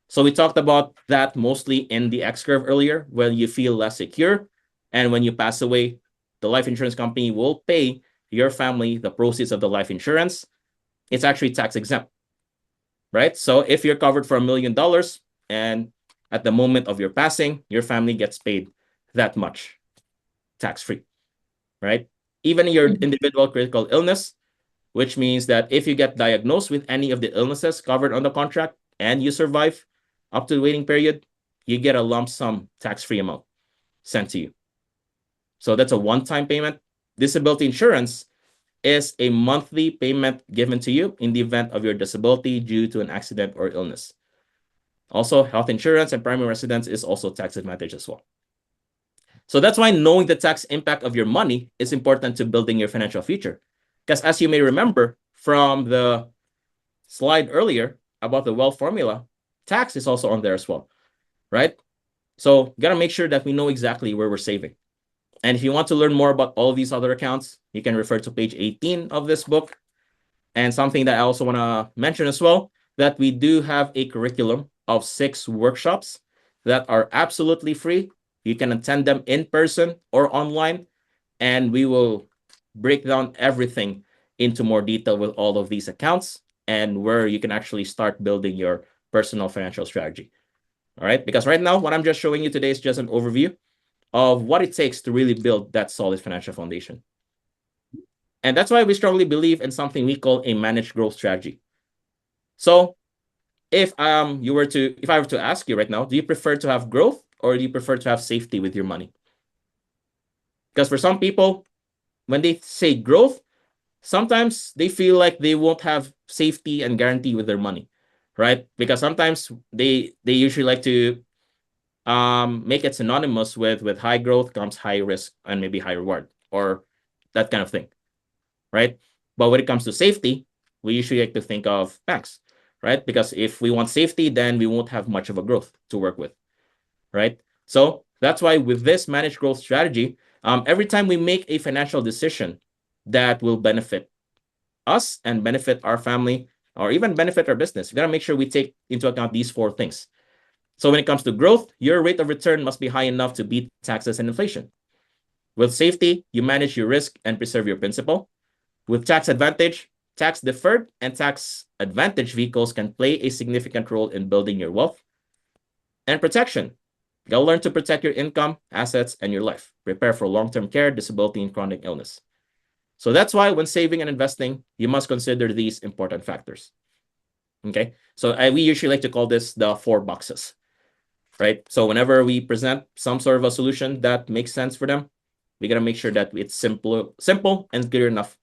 So we talked about that mostly in the X curve earlier, when you feel less secure. And when you pass away, the life insurance company will pay your family the proceeds of the life insurance. It's actually tax exempt, right? So if you're covered for $1 million and at the moment of your passing, your family gets paid that much tax-free, right? Even your individual critical illness, which means that if you get diagnosed with any of the illnesses covered on the contract and you survive up to the waiting period, you get a lump sum tax-free amount sent to you. So that's a one-time payment. Disability insurance is a monthly payment given to you in the event of your disability due to an accident or illness. Also, health insurance and primary residence is also tax advantage as well. So that's why knowing the tax impact of your money is important to building your financial future. Because as you may remember from the slide earlier about the wealth formula, tax is also on there as well, right? So you got to make sure that we know exactly where we're saving. And if you want to learn more about all of these other accounts, you can refer to page 18 of this book. And something that I also want to mention as well, that we do have a curriculum of 6 workshops that are absolutely free. You can attend them in person or online, and we will break down everything into more detail with all of these accounts and where you can actually start building your personal financial strategy. All right, because right now, what I'm just showing you today is just an overview of what it takes to really build that solid financial foundation. And that's why we strongly believe in something we call a managed growth strategy. So if I were to ask you right now, do you prefer to have growth or do you prefer to have safety with your money? Because for some people, when they say growth, sometimes they feel like they won't have safety and guarantee with their money, right? Because sometimes they usually like to make it synonymous with high growth comes high risk and maybe high reward or that kind of thing, right? But when it comes to safety, we usually like to think of banks, right? Because if we want safety, then we won't have much of a growth to work with. right? So that's why with this managed growth strategy, every time we make a financial decision that will benefit us and benefit our family or even benefit our business, we got to make sure we take into account these four things. So when it comes to growth, your rate of return must be high enough to beat taxes and inflation. With safety, you manage your risk and preserve your principal. With tax advantage, tax deferred and tax advantage vehicles can play a significant role in building your wealth. And protection, you gotta learn to protect your income, assets, and your life. Prepare for long-term care, disability, and chronic illness. So that's why when saving and investing, you must consider these important factors. Okay, so we usually like to call this the 4 boxes, right? So whenever we present some sort of a solution that makes sense for them, we gotta make sure that it's simple and clear enough,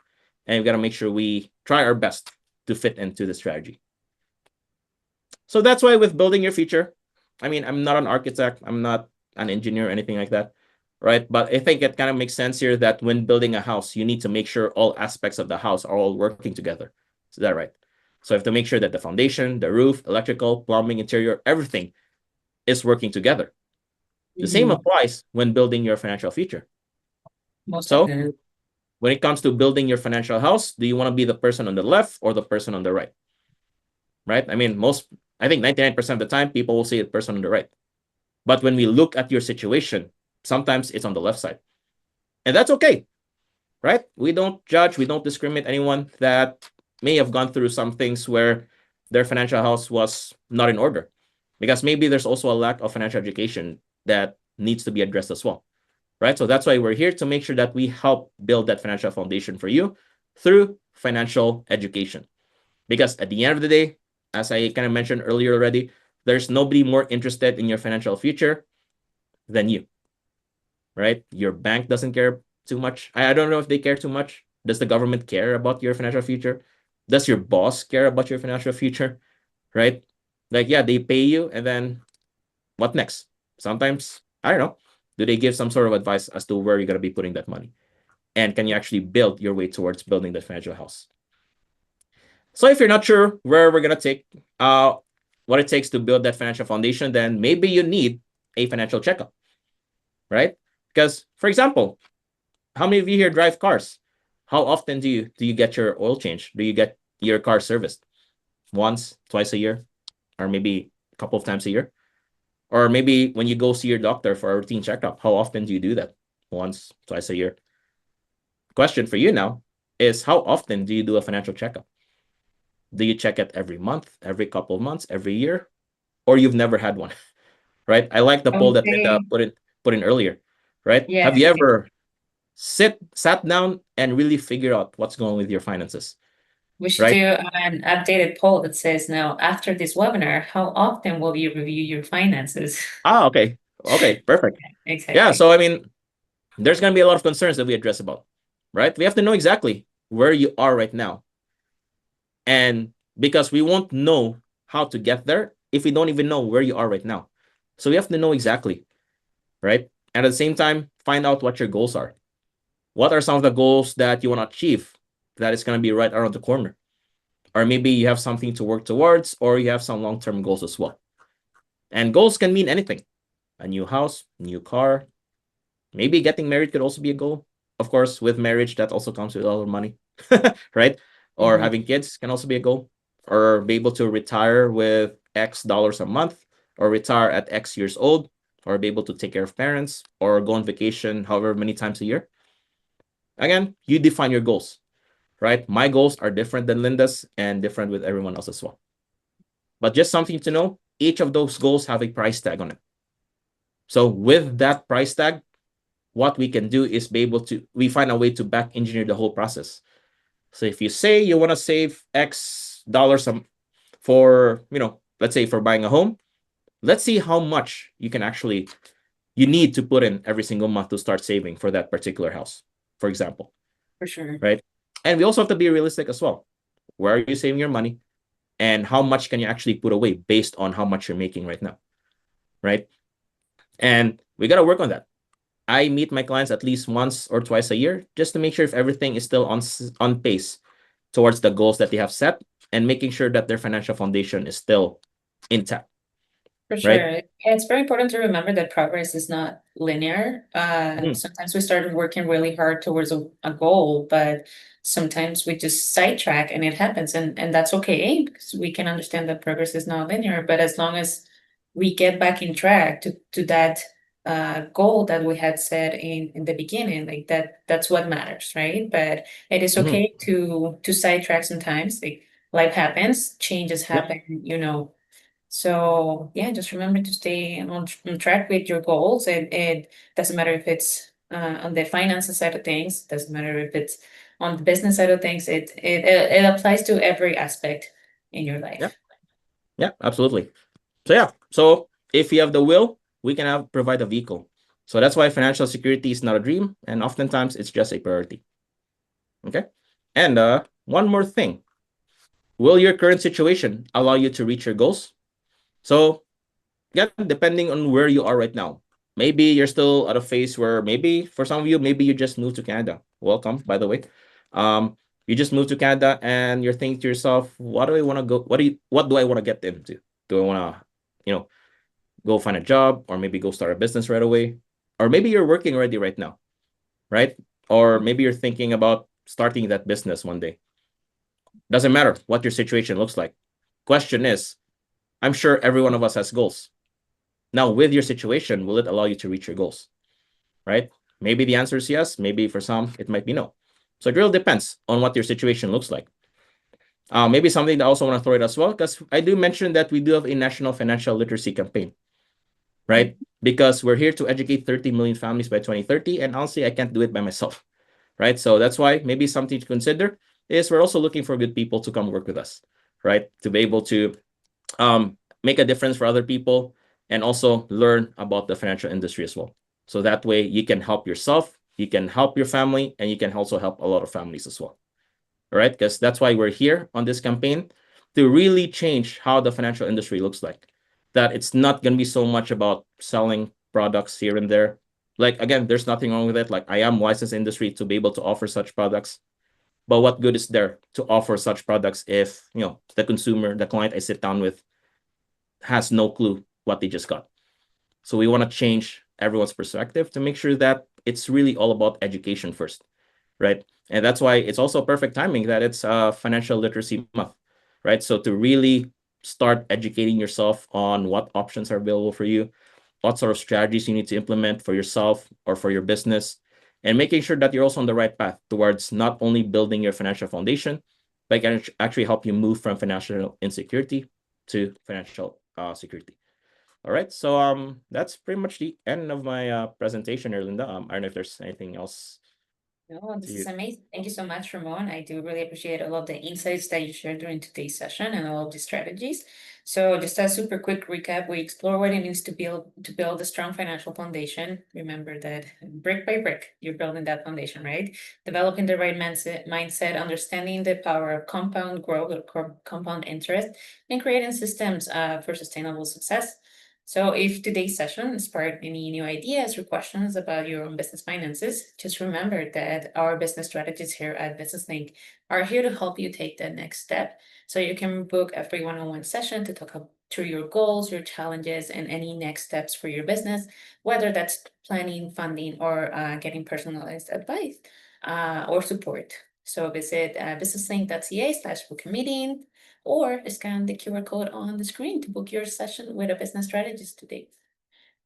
and we gotta make sure we try our best to fit into the strategy. So that's why with building your future, I mean, I'm not an architect, I'm not an engineer or anything like that, right? But I think it kind of makes sense here that when building a house, you need to make sure all aspects of the house are all working together. Is that right? So you have to make sure that the foundation, the roof, electrical, plumbing, interior, everything is working together. The same applies when building your financial future. Most So definitely. when it comes to building your financial house, do you want to be the person on the left or the person on the right? Right? I mean, I think 99% of the time, people will say the person on the right. But when we look at your situation, sometimes it's on the left side. And that's okay, right? We don't judge, we don't discriminate anyone that may have gone through some things where their financial house was not in order. Because maybe there's also a lack of financial education that needs to be addressed as well, right? So that's why we're here to make sure that we help build that financial foundation for you through financial education. Because at the end of the day, as I kind of mentioned earlier already, there's nobody more interested in your financial future than you, right? Your bank doesn't care too much. I don't know if they care too much. Does the government care about your financial future? Does your boss care about your financial future, right? Like, yeah, they pay you, and then what next? Sometimes, I don't know, do they give some sort of advice as to where you're going to be putting that money? And can you actually build your way towards building that financial house? So if you're not sure where we're going to take what it takes to build that financial foundation, then maybe you need a financial checkup, right? Because, for example, how many of you here drive cars? How often do you get your oil change? Do you get your car serviced? Once, twice a year, or maybe a couple of times a year? Or maybe when you go see your doctor for a routine checkup, how often do you do that? Once, twice a year. Question for you now is, how often do you do a financial checkup? Do you check it every month, every couple of months, every year, or you've never had one? Right? I like the I poll would that Linda say, put in earlier. Right? yeah, Have you ever sat down and really figure out what's going on with your finances? we should Right? do an updated poll that says now, after this webinar, how often will you review your finances? Okay. Okay, perfect. Yeah, Exactly. so I mean, there's going to be a lot of concerns that we address about, right? We have to know exactly where you are right now. And because we won't know how to get there if we don't even know where you are right now. So we have to know exactly, right? And at the same time, find out what your goals are. What are some of the goals that you want to achieve that is going to be right around the corner? Or maybe you have something to work towards, or you have some long-term goals as well. And goals can mean anything. A new house, new car, maybe getting married could also be a goal. Of course, with marriage, that also comes with a lot of money, right? Or having kids can also be a goal, or be able to retire with X dollars a month, or retire at X years old, or be able to take care of parents, or go on vacation however many times a year. Again, you define your goals, right? My goals are different than Linda's and different with everyone else as well. But just something to know, each of those goals have a price tag on it. So with that price tag, what we can do is we find a way to back engineer the whole process. So if you say you want to save X dollars for, let's say for buying a home, let's see how much you need to put in every single month to start saving for that particular house, for example. For sure. Right? And we also have to be realistic as well. Where are you saving your money? And how much can you actually put away based on how much you're making right now? Right? And we got to work on that. I meet my clients at least once or twice a year just to make sure if everything is still on pace towards the goals that they have set and making sure that their financial foundation is still intact. For right? sure. Yeah, it's very important to remember that progress is not linear. Mhm. Sometimes we start working really hard towards a goal, but sometimes we just sidetrack and it happens, and that's okay because we can understand that progress is not linear. But as long as we get back in track to that goal that we had set in the beginning, like that's what matters, right? But it is Mhm. okay to sidetrack sometimes. Like life happens, changes Yep. happen, so yeah, just remember to stay on track with your goals. It doesn't matter if it's on the finances side of things. Doesn't matter if it's on the business side of things. It applies to every aspect in your Yeah. life. Yeah. Absolutely. So yeah. So if you have the will, we can provide a vehicle. So that's why financial security is not a dream, and oftentimes it's just a priority. Okay. And one more thing. Will your current situation allow you to reach your goals? So yeah, depending on where you are right now. Maybe you're still at a phase where maybe for some of you, maybe you just moved to Canada. Welcome, by the way. Um, you just moved to Canada and you're thinking to yourself, what do I want to go? What do I want to get into? Do I want to, go find a job or maybe go start a business right away? Or maybe you're working already right now, right? Or maybe you're thinking about starting that business one day. Doesn't matter what your situation looks like. Question is, I'm sure every one of us has goals. Now, with your situation, will it allow you to reach your goals? Right? Maybe the answer is yes. Maybe for some, it might be no. So it really depends on what your situation looks like. Maybe something that I also want to throw it as well, because I do mention that we do have a national financial literacy campaign, right? Because we're here to educate 30 million families by 2030. And honestly, I can't do it by myself, right? So that's why maybe something to consider is we're also looking for good people to come work with us, right? To be able to make a difference for other people and also learn about the financial industry as well. So that way you can help yourself, you can help your family, and you can also help a lot of families as well. All right, because that's why we're here on this campaign to really change how the financial industry looks like. That it's not going to be so much about selling products here and there. Like, again, there's nothing wrong with it. Like, I am licensed industry to be able to offer such products. But what good is there to offer such products if, the consumer, the client I sit down with has no clue what they just got? So we want to change everyone's perspective to make sure that it's really all about education first, right? And that's why it's also perfect timing that it's financial literacy month, right? So to really start educating yourself on what options are available for you, what sort of strategies you need to implement for yourself or for your business, and making sure that you're also on the right path towards not only building your financial foundation, but can actually help you move from financial insecurity to financial security. All right, so that's pretty much the end of my presentation here, Linda. I don't know if there's anything else No, this is to. amazing. Thank you so much, Ramon. I do really appreciate all of the insights that you shared during today's session and all of the strategies. So just a super quick recap, we explore what it means to build a strong financial foundation. Remember that brick by brick, you're building that foundation, right? Developing the right mindset, understanding the power of compound growth or compound interest, and creating systems for sustainable success. So if today's session inspired any new ideas or questions about your own business finances, just remember that our business strategists here at Business Link are here to help you take the next step. So you can book a free one-on-one session to talk through your goals, your challenges, and any next steps for your business, whether that's planning, funding, or getting personalized advice or support. So visit businesslink.ca/book a meeting or scan the QR code on the screen to book your session with a business strategist today.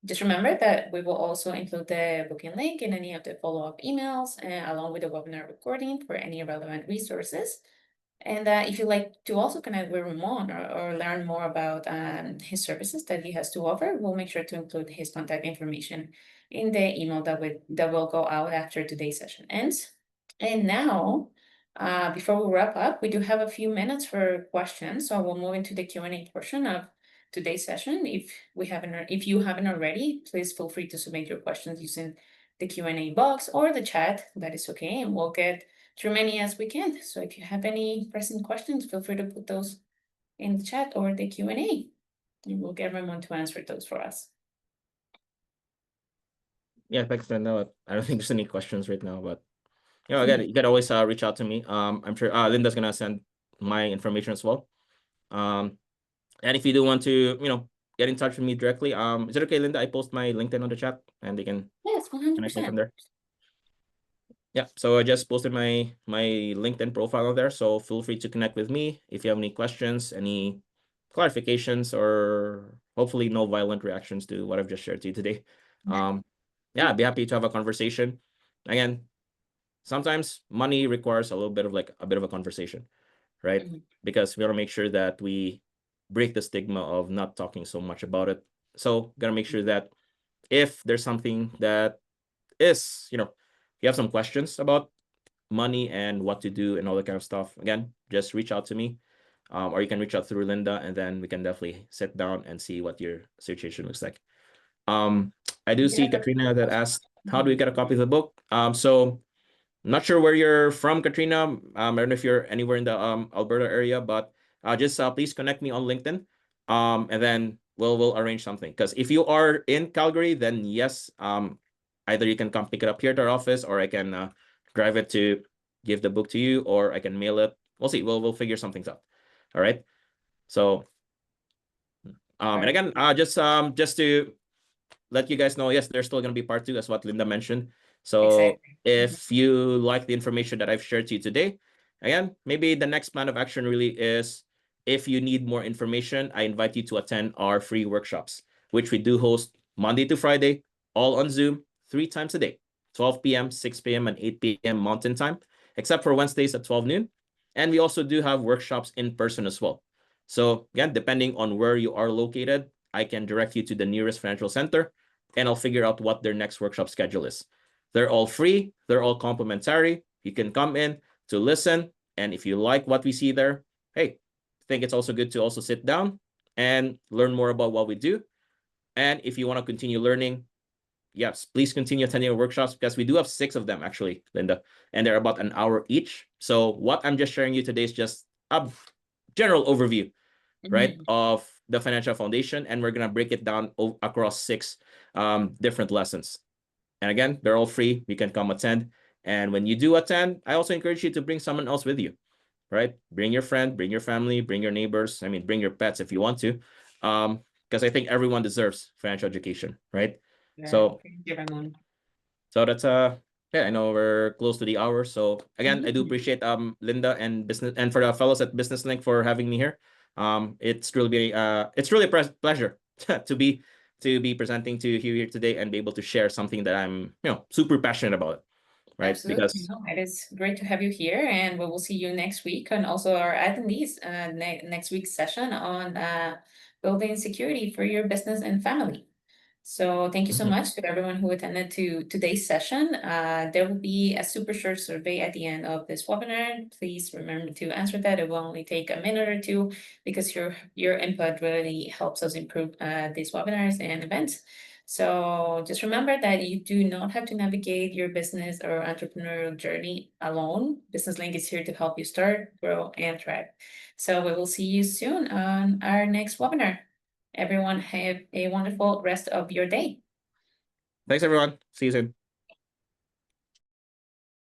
Just remember that we will also include the booking link in any of the follow-up emails, along with the webinar recording for any relevant resources. And if you'd like to also connect with Ramon or learn more about his services that he has to offer, we'll make sure to include his contact information in the email that will go out after today's session ends. And now, before we wrap up, we do have a few minutes for questions, so we'll move into the Q&A portion of today's session. If you haven't already, please feel free to submit your questions using the Q&A box or the chat. That is okay, and we'll get through many as we can. So if you have any pressing questions, feel free to put those in the chat or the Q&A, and we'll get Ramon to answer those for us. Yeah, thanks, Linda. I don't think there's any questions right now, but again, you can always reach out to me. I'm sure Linda's gonna send my information as well. And if you do want to, get in touch with me directly. Is it okay, Linda? I post my LinkedIn on the chat and they can Yes, connect me from 100%. there. Yeah, so I just posted my LinkedIn profile on there. So feel free to connect with me if you have any questions, any clarifications, or hopefully no violent reactions to what I've just shared to you today. Yeah, I'd be happy to have a conversation. Again, sometimes money requires a little bit of like a bit of a conversation, right? Because we want to make sure that we break the stigma of not talking so much about it. So gotta make sure that if there's something that is, you have some questions about money and what to do and all that kind of stuff, again, just reach out to me. Or you can reach out through Linda, and then we can definitely sit down and see what your situation looks like. I do see Katrina that asked, how do we get a copy of the book? So I'm not sure where you're from, Katrina. I don't know if you're anywhere in the Alberta area, but just please connect me on LinkedIn. And then we'll arrange something. Because if you are in Calgary, then yes, either you can come pick it up here at our office, or I can drive it to give the book to you, or I can mail it. We'll see. We'll figure some things out. All right. So and again, just to let you guys know, yes, there's still going to be part 2, as what Linda mentioned. So Exactly. if you like the information that I've shared to you today, again, maybe the next plan of action really is, if you need more information, I invite you to attend our free workshops, which we do host Monday to Friday, all on Zoom, 3 times a day, 12 p.m., 6 p.m., and 8 p.m. Mountain Time, except for Wednesdays at 12 noon. And we also do have workshops in person as well. So again, depending on where you are located, I can direct you to the nearest financial center, and I'll figure out what their next workshop schedule is. They're all free. They're all complimentary. You can come in to listen. And if you like what we see there, hey, I think it's also good to also sit down and learn more about what we do. And if you want to continue learning, yes, please continue attending our workshops, because we do have 6 of them actually, Linda, and they're about an hour each. So what I'm just sharing you today is just a general overview, right, of the financial foundation, and we're going to break it down across 6 different lessons. And again, they're all free. You can come attend. And when you do attend, I also encourage you to bring someone else with you, right? Bring your friend, bring your family, bring your neighbors. I mean, bring your pets if you want to, because I think everyone deserves financial education, right? So Thank you, Ramon. so that's yeah, I know we're close to the hour. So again, I do appreciate Linda and business, and for the fellows at Business Link for having me here. It's really a pleasure to be presenting to you here today and be able to share something that I'm super passionate about, right? Absolutely. Because No, it is great to have you here, and we will see you next week, and also our attendees next week's session on building security for your business and family. So thank you so much to everyone who attended to today's session. There will be a super short survey at the end of this webinar. Please remember to answer that. It will only take a minute or two, because your input really helps us improve these webinars and events. So just remember that you do not have to navigate your business or entrepreneurial journey alone. Business Link is here to help you start, grow, and thrive. So we will see you soon on our next webinar. Everyone have a wonderful rest of your day. thanks, everyone. See you soon.